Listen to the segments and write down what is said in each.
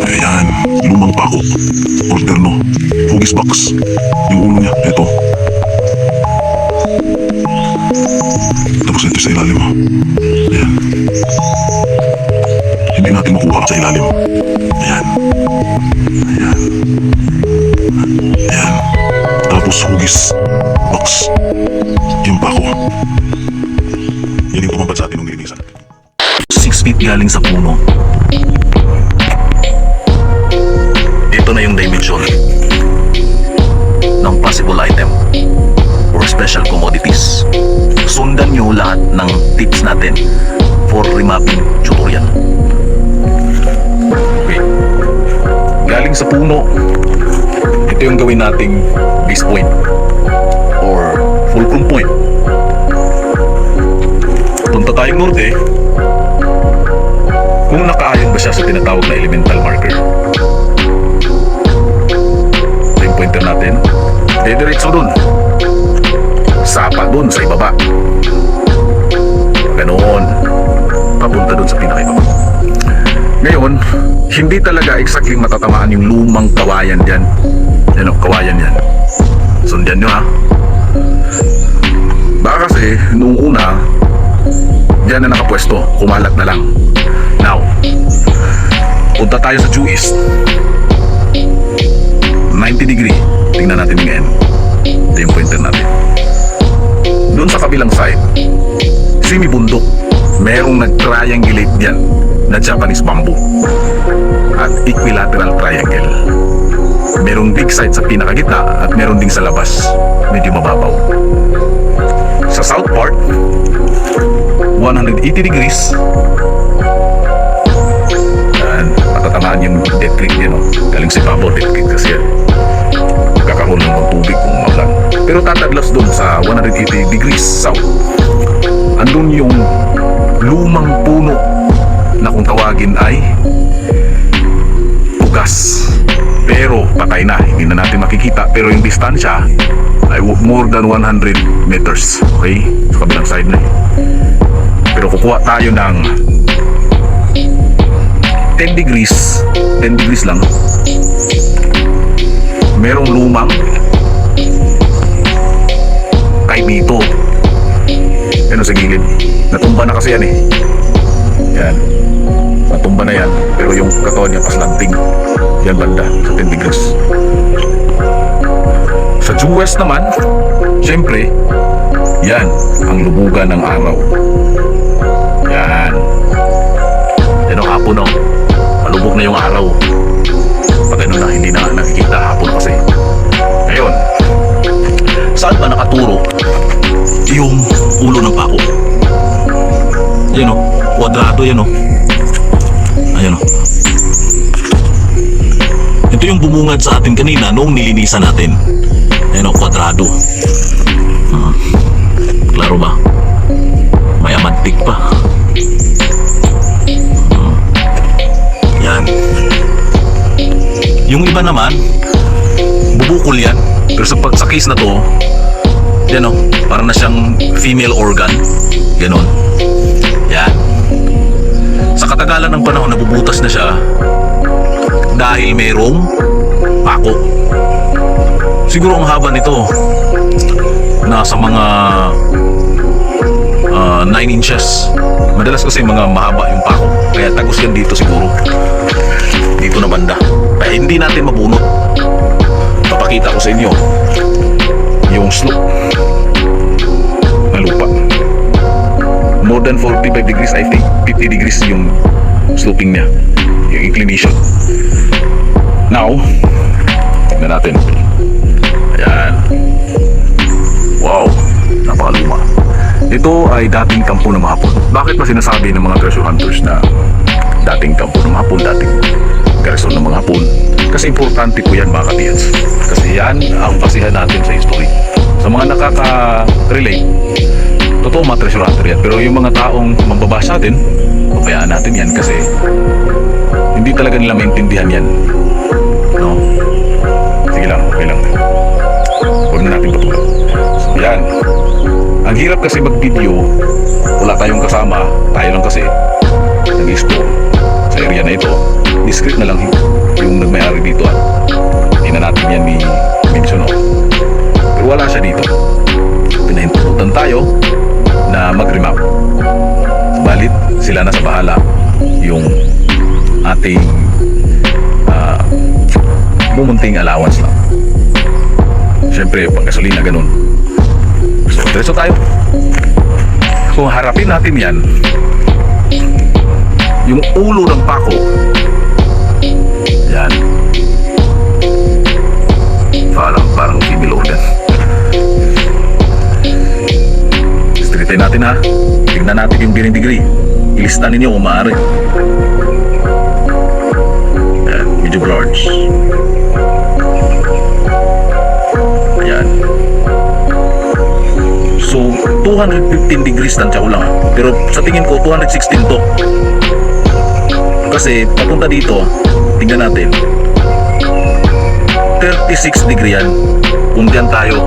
Ayan, lumang pako. Order no. Hugis box. Yung ulo niya, ito. Tapos ito sa ilalim mo. Ayan. Hindi natin makuha sa ilalim. Ayan. Ayan. Ayan. Tapos hugis box. Yung pako. Yan yung tumambad sa atin nung nilinisan. 6 feet galing sa puno. Ito na yung dimension ng possible item or special commodities. Sundan nyo lahat ng tips natin for remapping tutorial. Okay. Galing sa puno, ito yung gawin nating base point or fulcrum point. Punta tayong norte. Kung nakaayon ba siya sa tinatawag na elemental marker. Ito yung pointer natin. Dediretso dun. Sapa dun sa ibaba. Ganoon. Papunta dun sa pinakibaba. Ngayon, hindi talaga exactly matatamaan yung lumang kawayan dyan. Yan o, kawayan yan. Sundan nyo ha. Baka kasi, noong una, dyan na nakapwesto. Kumalat na lang. Now, punta tayo sa due east. 90 degree. Tingnan natin ngayon. Ito yung pointer natin. Doon sa kabilang side, semi-bundok. Merong nag-triangulate dyan na Japanese bamboo at equilateral triangle. Merong big side sa pinakagitna at meron ding sa labas. Medyo mababaw. Sa south part, 180 degrees. Matatamaan yung dead creek yan, no? Galing si Pabo, dead creek kasi yan. Kakahulong ng tubig kung maulan. Pero tataglas doon sa 180 degrees south. Andun yung lumang puno na kung tawagin ay tugas. Pero patay na, hindi na natin makikita. Pero yung distansya ay more than 100 meters. Okay? Sa kabilang side na. Pero kukuha tayo ng 10 degrees lang. Merong lumang kay dito. Yan o sa gilid. Natumba na kasi yan eh. Yan. Natumba na yan. Pero yung katawan niya paslanting. Yan banda sa 10 degrees. Sa due west naman, syempre, yan ang lubugan ng araw. Yan. Yan o hapon o. Malubog na yung araw. Pag ano na, hindi na nakikita hapon kasi. Ngayon, saan ba nakaturo yung ulo ng pako? Yan o, kwadrado yan o. Ayan o. Ito yung bumungad sa atin kanina noong nilinisan natin. Ayan o, kwadrado. Klaro ba? May amantik pa. Yan. Yung iba naman, bubukol yan. Pero sa case na to, yan o, parang na siyang female organ. Ganon. Yan. Sa katagalan ng panahon, nabubutas na siya dahil mayroong pako. Siguro ang haba nito nasa mga 9 inches. Madalas kasi mga mahaba yung pako. Kaya tagos yan dito siguro. Dito na banda. Kaya hindi natin mabunot. Papakita ko sa inyo yung slope na lupa. More than 45 degrees, I think 50 degrees yung sloping niya, yung inclination. Now, tignan natin. Ayan. Wow, napakaluma. Ito ay dating kampo ng mga Hapon. Bakit ba sinasabi ng mga treasure hunters na dating kampo ng mga Hapon, dating garrison ng mga Hapon? Kasi importante po yan, mga katiyats. Kasi yan ang basihan natin sa history. Sa mga nakaka-relate, totoo mga treasure hunter yan. Pero yung mga taong mambabasa natin, pabayaan natin yan kasi hindi talaga nila maintindihan yan. No? Sige lang, okay lang. Huwag na natin patuloy. So yan. Ang hirap kasi mag-video, wala tayong kasama, tayo lang kasi nag-explore. sa area na ito. Discreet na lang yung nagmayari dito at hindi na natin yan i-mention. Pero wala siya dito. Pinahintutan tayo na mag-remap. Balit sila na sa bahala. Yung ating bumunting allowance lang. Siyempre, pang gasolina, ganun. So, diretso tayo. Kung harapin natin yan, yung ulo ng pako, yan. Parang female organ. Straighten natin ha. Tignan natin yung bearing degree. Ilista ninyo kung maaari. Yan, medyo large. Ayan. So, 215 degrees tansya ko lang. Pero sa tingin ko, 216 to. Kasi, papunta dito, tingnan natin. 36 degree yan. Kung diyan tayo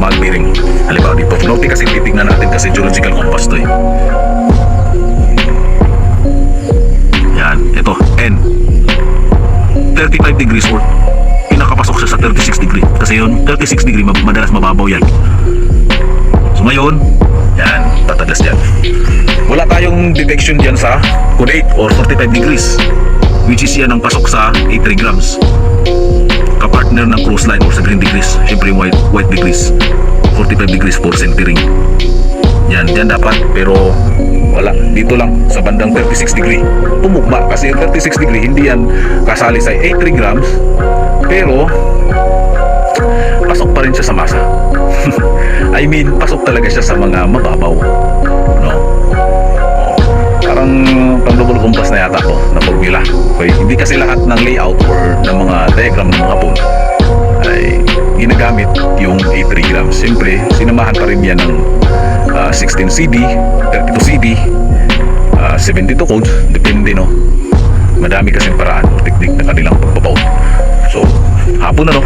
mag-bearing. Halimbawa dito. Norte kasi titignan natin kasi geological compass to eh. Yan. Ito. N. 35 degrees or pinakapasok siya sa 36 degree. Kasi yun, 36 degree madalas mababaw yan. So ngayon, yan, tataglas yan. Wala tayong detection dyan sa code 8 or 45 degrees, which is yan ang pasok sa 83 grams. Kapartner ng cruise line or sa green degrees. Siyempre yung white degrees, 45 degrees for centering. Yan, dyan dapat, pero wala, dito lang sa bandang 36 degree. Tumugma kasi yung 36 degree hindi yan kasali sa 83 grams, pero pasok pa rin siya sa masa. I mean, pasok talaga siya sa mga mababaw, no? Parang pang double compass na yata to na formula. Okay, hindi kasi lahat ng layout or ng mga diagram ng mga Hapon ay ginagamit yung 83 grams. Siyempre, sinamahan pa rin yan ng 16 CD, 32 CD, 72 codes, depende, no? Madami kasing paraan o teknik na kanilang pagpapaut. So, Hapon na, no?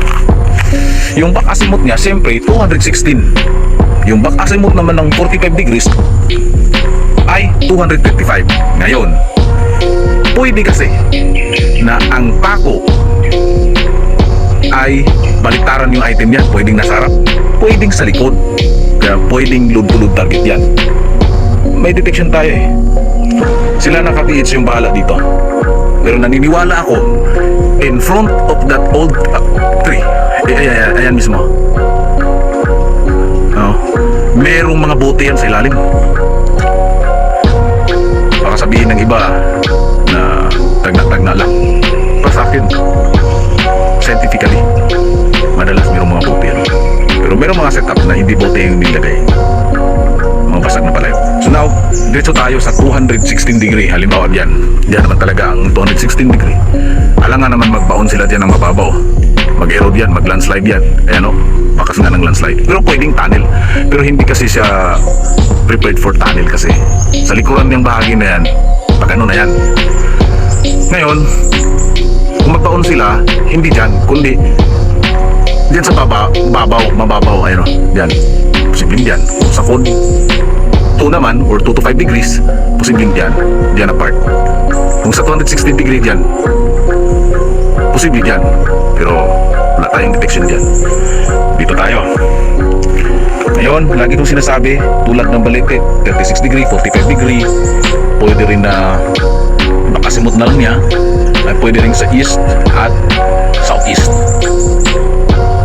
Yung back azimuth niya, siyempre, 216. Yung back azimuth naman ng 45 degrees ay 235. Ngayon, pwede kasi na ang pako ay baliktaran yung item yan. Pwedeng nasa harap, pwedeng sa likod. Kaya pwedeng load-to-load target yan. May detection tayo eh. Sila naka-PH yung bahala dito. Pero naniniwala ako, in front of that old tree, ayan mismo, merong mga bote yan sa ilalim. Baka sabihin ng iba na tagna-tagna lang. Para sa akin, scientifically, madalas merong mga bote yan. Pero merong mga setup na hindi bote yung nilagay, mga basag na palayo. So now, diretso tayo sa 216 degree. Halimbawa diyan naman talaga ang 216 degree. Alangan naman magbaon sila diyan ng mababaw. Mag-erode yan, mag-landslide yan. Ayan o, bakas nga ng landslide. Pero pwedeng tunnel. Pero hindi kasi siya prepared for tunnel kasi sa likuran niyang bahagi na yan, pag ano na yan. Ngayon, kung magbaon sila, hindi dyan, kundi diyan sa mababaw, ayun o, diyan. Posibleng diyan. Kung sa code 2 naman, or 2 to 5 degrees, posibleng diyan apart. Kung sa 216 degree diyan, posible diyan. Pero wala tayong detection diyan. Dito tayo. Ngayon, lagi kong sinasabi, tulad ng Balete, 36 degree, 45 degree, pwede rin na makasimot na lang niya, ay pwede rin sa east at southeast.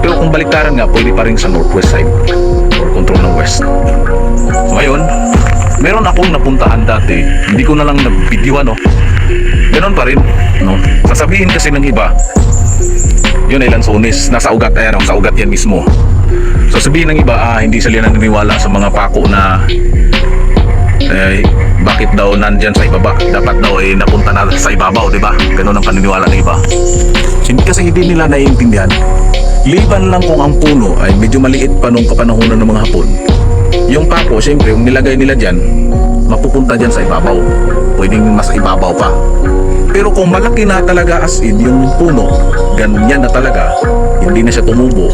Pero kung baliktaran nga, pwede pa rin sa northwest side or control ng west. So ngayon, meron akong napuntahan dati, hindi ko na lang nag-videoan, no? Ganon pa rin, no? Sasabihin kasi ng iba, yun ay Lanzones, nasa ugat, ayan, sa ugat yan mismo. So sabihin ng iba, hindi sila naniniwala sa mga pako na bakit daw nandyan sa ibaba, dapat daw napunta na sa ibabaw, diba? Ganon ang paniniwala ng iba. Kasi hindi nila naiintindihan, liban lang kung ang puno ay medyo maliit pa nung kapanahonan ng mga Hapon, yung pako, siyempre, yung nilagay nila dyan, mapupunta dyan sa ibabaw, pwedeng mas ibabaw pa. Pero kung malaki na talaga as in yung puno, ganyan na talaga, hindi na siya tumubo,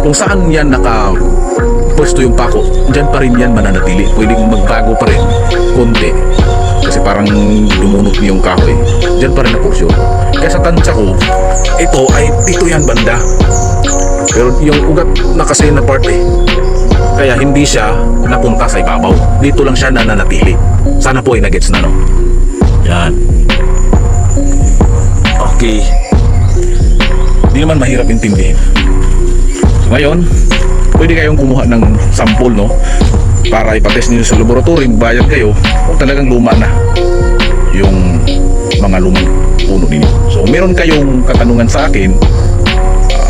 kung saan yan nakapwesto yung pako, dyan pa rin yan mananatili. Pwedeng magbago pa rin konti, kasi kasi parang dumunot niyo yung kahoy. Diyan pa rin na portion. Kaya sa tansya ko, dito yan banda. Pero yung ugat na kasi na part kaya hindi siya napunta sa ibabaw. Dito lang siya nananatili. Sana po ay nagets na, no? Yan. Okay. Hindi naman mahirap intindihin. So, ngayon, pwede kayong kumuha ng sample, no? Para ipatest niyo sa laboratory, bayad kayo kung talagang luma na yung mga lumang puno ninyo. So, kung meron kayong katanungan sa akin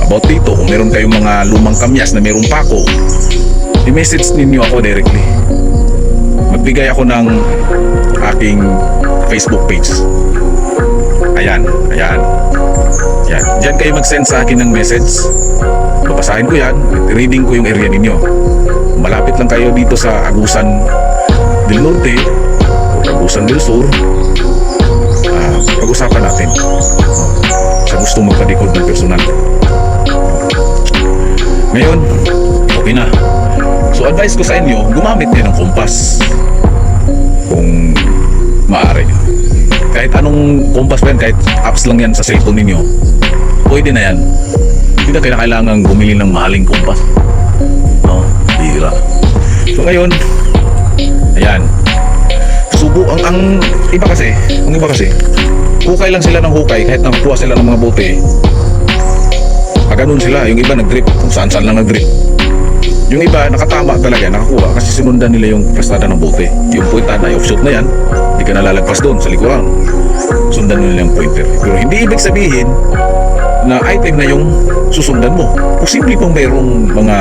about dito, kung meron kayong mga lumang kamyas na merong pako, i-message ninyo ako directly. Magbigay ako ng aking Facebook page. Ayan. Yan. Diyan kayo mag-send sa akin ng message. Babasahin ko yan. Reading ko yung area ninyo. Malapit lang kayo dito sa Agusan del Norte o Agusan del Sur. Pag-usapan natin. Sa gusto magpadikod ng personal. Ngayon, okay na. So advice ko sa inyo, gumamit kayo ng kompas. Kung maaari. Kahit anong kompas pa yan, kahit apps lang yan sa cellphone ninyo, pwede na yan. Hindi na kailangan bumili ng mahaling kompas. No? Hira. So ngayon, ayan. Subo, ang iba kasi, hukay lang sila ng hukay, kahit nakakuha sila ng mga bote. Ganun sila, yung iba nag-drip, kung saan lang nag-drip. Yung iba nakatama talaga, nakakuha kasi sinundan nila yung prestada ng bote. Yung pointer na offshot na yan, hindi ka nalalagpas doon sa likuran. Sundan nila yung pointer. Pero hindi ibig sabihin na item na yung susundan mo. Posible pong mayroong mga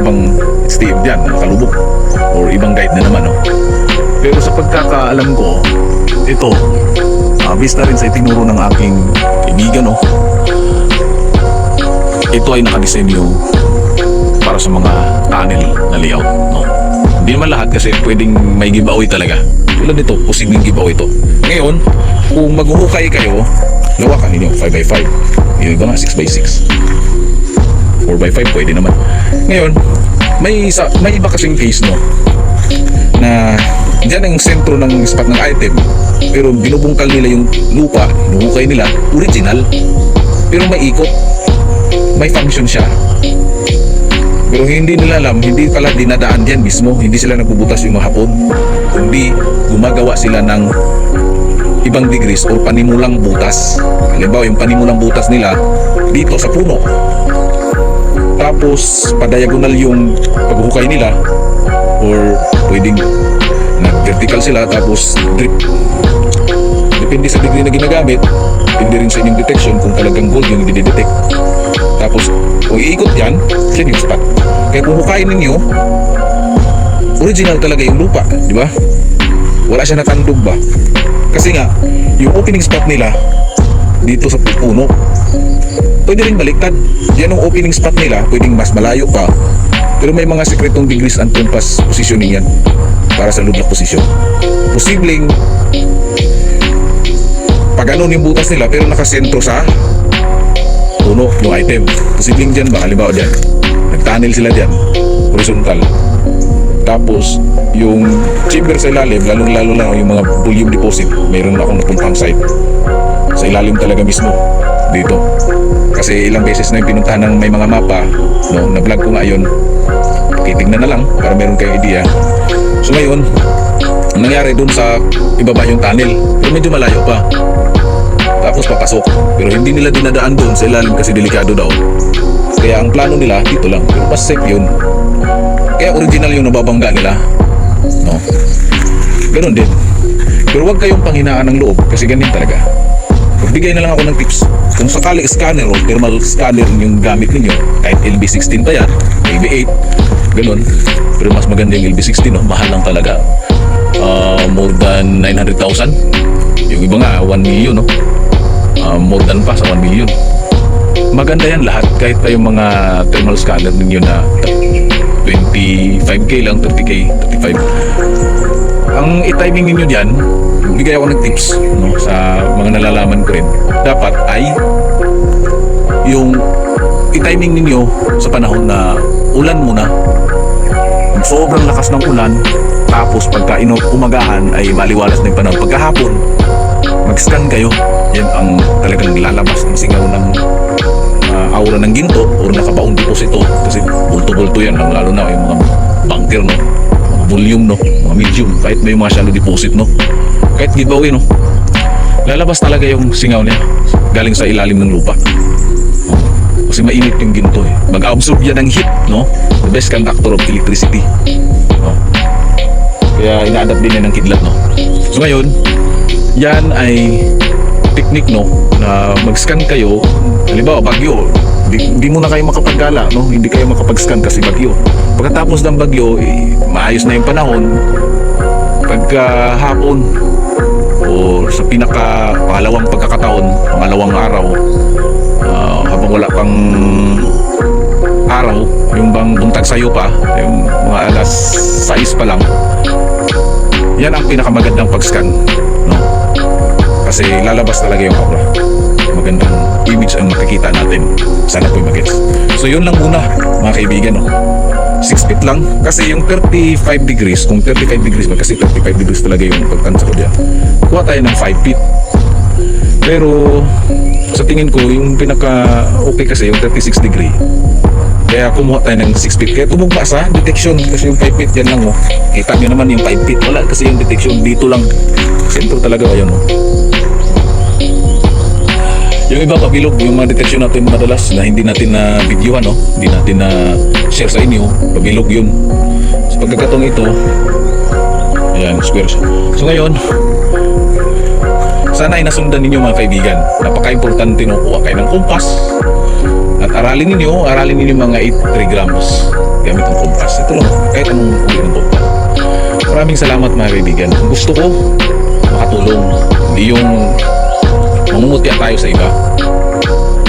ibang STM dyan na nakalubog or ibang guide na naman, no? Pero sa pagkakaalam ko, ito, based na rin sa itinuro ng aking kaibigan, no? Ito ay nakadesenyo para sa mga tunnel na layout, no? Hindi naman lahat kasi pwedeng may giveaway talaga. Tulad nito, posibleng giveaway ito. Ngayon, kung maghuhukay kayo, lawakan ninyo 5x5. Yung iba nga 6x6. 4x5 pwede naman. Ngayon, may iba kasing case, no? Na dyan ang sentro ng spot ng item, pero binubungkal nila yung lupa, hinuhukay nila, original, pero may ikot. May function siya. Pero hindi nila alam, hindi pala dinadaan diyan mismo, hindi sila nagbubutas yung mga hapon, kundi gumagawa sila ng ibang degrees or panimulang butas. Halimbawa, yung panimulang butas nila dito sa puno. Tapos, padiagonal yung paghukay nila or pwedeng nag-vertical sila tapos drip. Depende sa degree na ginagamit, depende rin sa inyong detection kung talagang gold yung i-detect. Tapos, kung iikot yan yung spot. Kaya kung hukayin ninyo, original talaga yung lupa, di ba? Wala siya natandog ba? Kasi nga, yung opening spot nila dito sa puno, pwede rin baliktad. Yan ang opening spot nila, pwedeng mas malayo pa. Pero may mga sekretong degrees and compass positioning yan para sa ludlock position. Posibleng pag ganun yung butas nila pero nakasentro sa puno yung item. Posibleng dyan ba? Halimbawa dyan, nag-tunnel sila dyan, horizontal. Tapos yung chamber sa ilalim, lalong-lalo lang yung mga volume deposit, mayroon akong napuntang site sa ilalim talaga mismo dito. Kasi ilang beses na yung pinuntahan ng may mga mapa, no, na-vlog ko nga yun. Titignan na lang para meron kayong idea. So ngayon, ang nangyari dun sa ibaba yung tunnel, pero medyo malayo pa. Tapos papasok, pero hindi nila dinadaan doon sa ilalim kasi delikado daw. Kaya ang plano nila dito lang, pero mas safe yun. Kaya original yung nababangga nila, no? Ganun din. Pero huwag kayong panghinaan ng loob kasi ganyan talaga. Magbigay na lang ako ng tips. Kung sakali scanner o thermal scanner yung gamit ninyo, kahit LB16 pa yan, LB8, ganun. Pero mas maganda yung LB16, no? Mahal lang talaga. More than 900,000. Yung iba nga 1 million, no? More than pa sa 1 million. Maganda yan lahat, kahit pa yung mga thermal scanner ninyo na 25k lang, 30k, 35. Ang i-timing ninyo dyan, bigay ako ng tips, no, sa mga nalalaman ko rin. Dapat ay yung i-timing ninyo sa panahon na ulan muna, sobrang lakas ng ulan, tapos pagka umagahan ay maliwalas na yung panahon. Pagkahapon, mag-scan kayo. Yan ang talagang lalabas ng singaw ng aura ng ginto o nakabaong deposito. Kasi bulto-bulto yan, lalo na yung mga bunker, no? Mga volume, no? Mga medium, kahit may mga shallow deposit, no? Kahit giveaway, no? Lalabas talaga yung singaw niya galing sa ilalim ng lupa. Kasi mainit yung ginto eh. Mag-absorb yan ng heat, no? The best conductor of electricity. No? Kaya ina-adapt din yan ng kidlat, no? So ngayon, yan ay technique, no? Na mag-scan kayo. Halimbawa, bagyo. Hindi mo na kayo makapaggala, no? Hindi kayo makapag-scan kasi bagyo. Pagkatapos ng bagyo, maayos na yung panahon. Pagka hapon, o sa pangalawang pagkakataon, pangalawang araw, habang wala pang araw, yung bang buntag sayo pa, yung mga alas 6 pa lang, yan ang pinakamagandang pag-scan, no? Kasi lalabas talaga yung aura. Magandang image ang makikita natin. Sana po'y magets. So yun lang muna mga kaibigan, no? 6 feet lang kasi yung 35 degrees, kung 35 degrees ba, kasi 35 degrees talaga yung pagtansa ko diyan, kuha tayo ng 5 feet. Pero sa tingin ko yung pinaka okay kasi yung 36 degree, kaya kumuha tayo ng 6 feet. Kaya tumugma sa detection kasi yung 5 feet yan lang, oh. Kita nyo naman yung 5 feet, wala kasi yung detection dito lang, sentro talaga, ayun, oh. Yung iba pabilog, yung mga detection natin madalas na hindi natin na videohan, no? Hindi natin na share sa inyo, pabilog yun. Sa pagkakataong ito, ayan, square siya. So ngayon, sana ay nasundan ninyo mga kaibigan. Napaka-importante, no? Kuha kayo ng kumpas at aralin ninyo mga 8 grams gamit ang kumpas. Ito lang, kahit anong uli ng kumpas. Maraming salamat mga kaibigan. Gusto ko makatulong, hindi yung mangungutya tayo sa iba.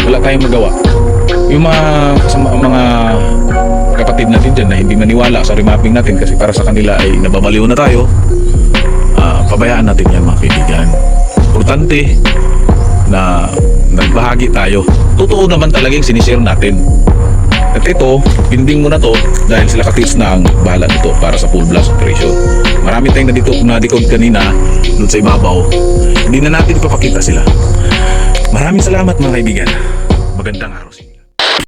Wala tayong magawa. Yung mga kapatid natin dyan na hindi maniwala sa remapping natin kasi para sa kanila ay nababaliw na tayo, pabayaan natin yan mga kaibigan. Importante na nagbahagi tayo. Totoo naman talaga yung sinishare natin. At ito, binding mo na to dahil sila katiis na ang bahala nito para sa full blast operation. Marami tayong na-decode kanina dun sa ibabaw. Hindi na natin ipapakita sila. Maraming salamat mga kaibigan. Magandang araw.